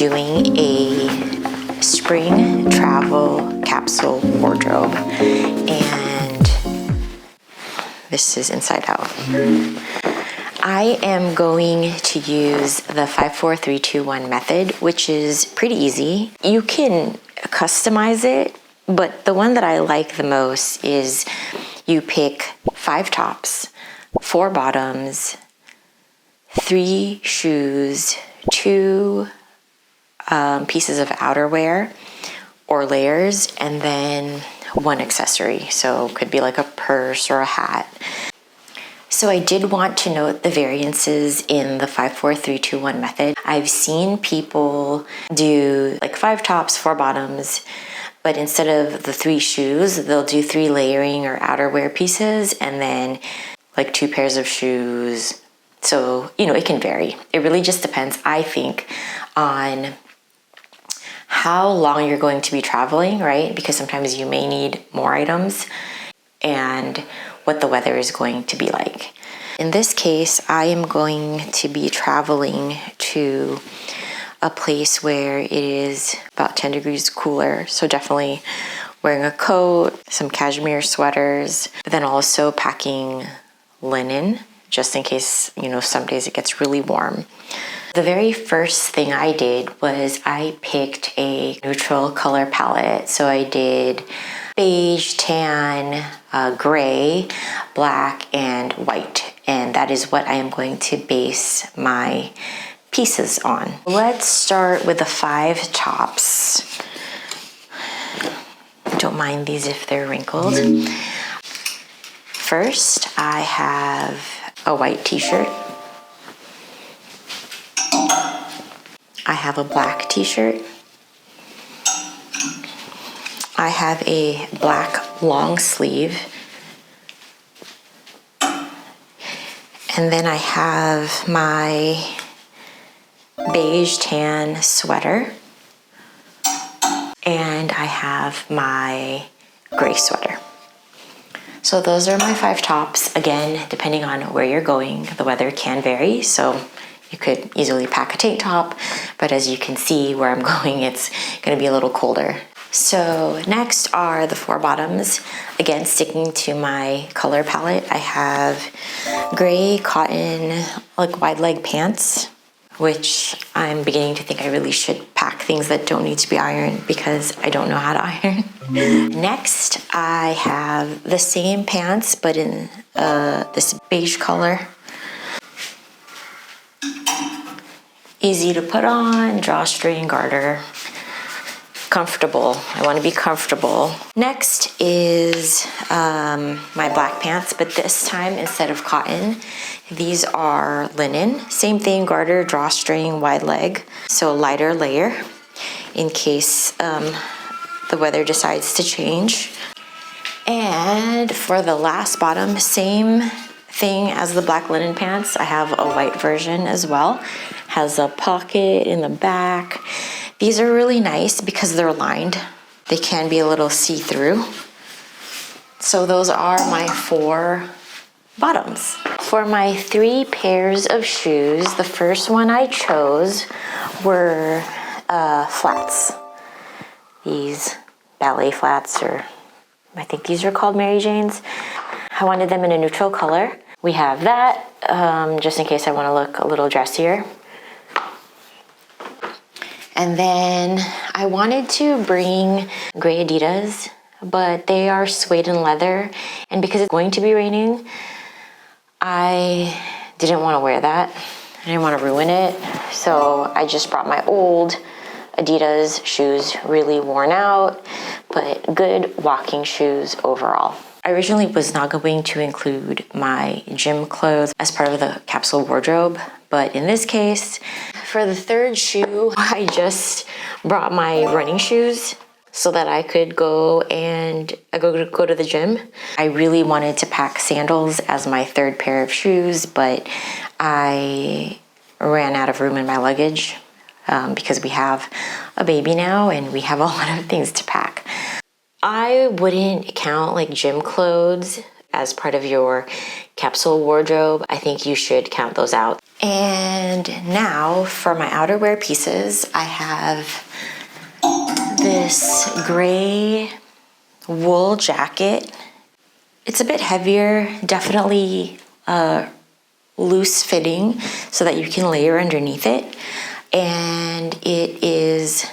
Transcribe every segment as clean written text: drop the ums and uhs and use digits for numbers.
doing a spring travel capsule wardrobe, and this is inside out. I am going to use the 5, 4, 3, 2, 1 method, which is pretty easy. You can customize it, but the one that I like the most is you pick 5 tops, 4 bottoms, 3 shoes, 2 pieces of outerwear or layers, and then 1 accessory. So it could be like a purse or a hat. So I did want to note the variances in the 5, 4, 3, 2, 1 method. I've seen people do like 5 tops, 4 bottoms, but instead of the 3 shoes, they'll do 3 layering or outerwear pieces and then like 2 pairs of shoes. So, you know, it can vary. It really just depends, I think, on how long you're going to be traveling, right? Because sometimes you may need more items, and what the weather is going to be like. In this case, I am going to be traveling to a place where it is about 10 degrees cooler. So definitely wearing a coat, some cashmere sweaters, but then also packing linen, just in case, you know, some days it gets really warm. The very first thing I did was I picked a neutral color palette. So I did beige, tan, gray, black, and white. And that is what I am going to base my pieces on. Let's start with the 5 tops. Don't mind these if they're wrinkled. First, I have a white t-shirt. I have a black t-shirt. I have a black long sleeve. And then I have my beige tan sweater. And I have my gray sweater. So those are my 5 tops. Again, depending on where you're going, the weather can vary. So you could easily pack a tank top, but as you can see where I'm going, it's gonna be a little colder. So next are the 4 bottoms. Again, sticking to my color palette, I have gray cotton, like wide leg pants, which I'm beginning to think I really should pack things that don't need to be ironed because I don't know how to iron. Next, I have the same pants, but in this beige color. Easy to put on, drawstring, garter. Comfortable. I want to be comfortable. Next is my black pants, but this time instead of cotton, these are linen. Same thing, garter, drawstring, wide leg. So lighter layer in case the weather decides to change. And for the last bottom, same thing as the black linen pants. I have a white version as well. Has a pocket in the back. These are really nice because they're lined. They can be a little see-through. So those are my 4 bottoms. For my 3 pairs of shoes, the first one I chose were flats. These ballet flats, or I think these are called Mary Janes. I wanted them in a neutral color. We have that, just in case I want to look a little dressier. And then I wanted to bring gray Adidas, but they are suede and leather. And because it's going to be raining, I didn't want to wear that. I didn't want to ruin it. So I just brought my old Adidas shoes, really worn out, but good walking shoes overall. I originally was not going to include my gym clothes as part of the capsule wardrobe, but in this case, for the 3rd shoe, I just brought my running shoes so that I could go to the gym. I really wanted to pack sandals as my 3rd pair of shoes, but I ran out of room in my luggage because we have a baby now and we have a lot of things to pack. I wouldn't count like gym clothes as part of your capsule wardrobe, I think you should count those out. And now for my outerwear pieces, I have this gray wool jacket. It's a bit heavier, definitely loose fitting so that you can layer underneath it. And it is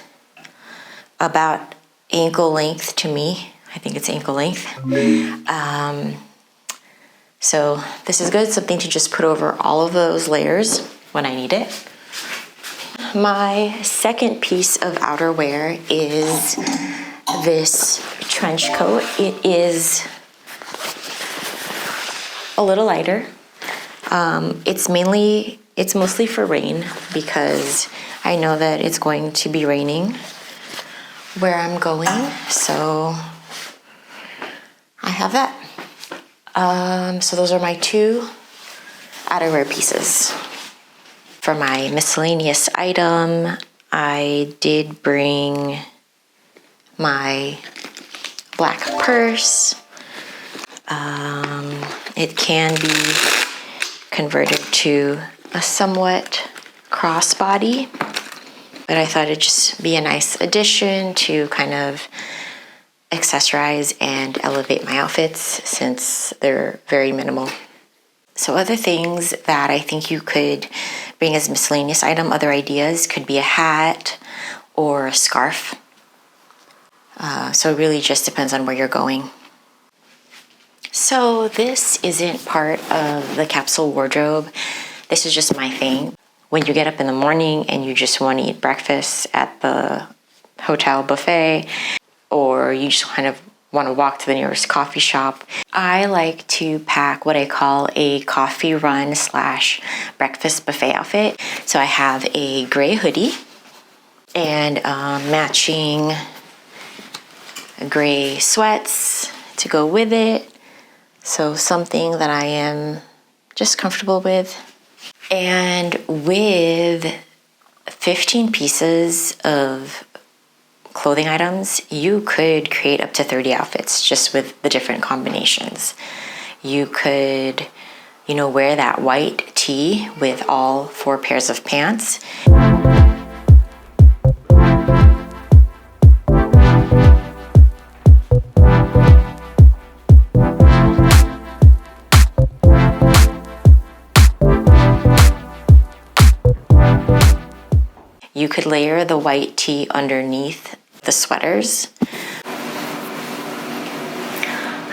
about ankle length to me. I think it's ankle length. So this is good, something to just put over all of those layers when I need it. My second piece of outerwear is this trench coat. It is a little lighter. It's mostly for rain because I know that it's going to be raining where I'm going, so I have that. So those are my two outerwear pieces. For my miscellaneous item, I did bring my black purse. It can be converted to a somewhat crossbody, but I thought it'd just be a nice addition to kind of accessorize and elevate my outfits since they're very minimal. So other things that I think you could bring as miscellaneous item, other ideas could be a hat or a scarf. So it really just depends on where you're going. So this isn't part of the capsule wardrobe. This is just my thing. When you get up in the morning and you just want to eat breakfast at the hotel buffet, or you just kind of want to walk to the nearest coffee shop, I like to pack what I call a coffee run / breakfast buffet outfit. So I have a gray hoodie and matching gray sweats to go with it. So something that I am just comfortable with. And with 15 pieces of clothing items, you could create up to 30 outfits just with the different combinations. You could, wear that white tee with all 4 pairs of pants. You could layer the white tee underneath the sweaters.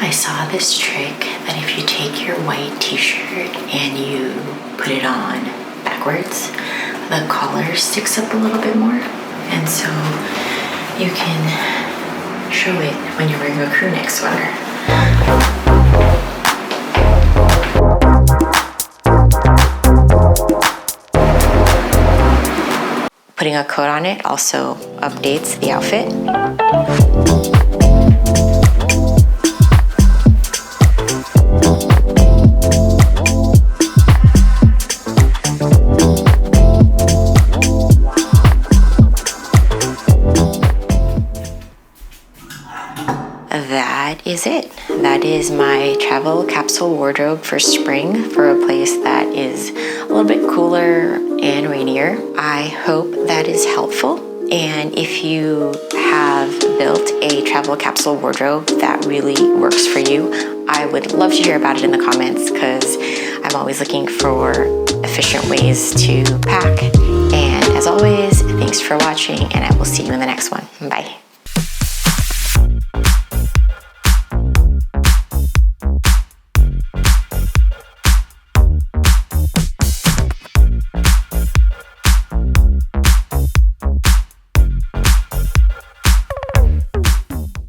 I saw this trick that if you take your white t-shirt and you put it on backwards, the collar sticks up a little bit more. And so you can show it when you're wearing a crew neck sweater. Putting a coat on it also updates the outfit. That is it. That is my travel capsule wardrobe for spring for a place that is a little bit cooler and rainier. I hope that is helpful. And if you have built a travel capsule wardrobe that really works for you, I would love to hear about it in the comments because I'm always looking for efficient ways to pack. And as always, thanks for watching and I will see you in the next one. Bye.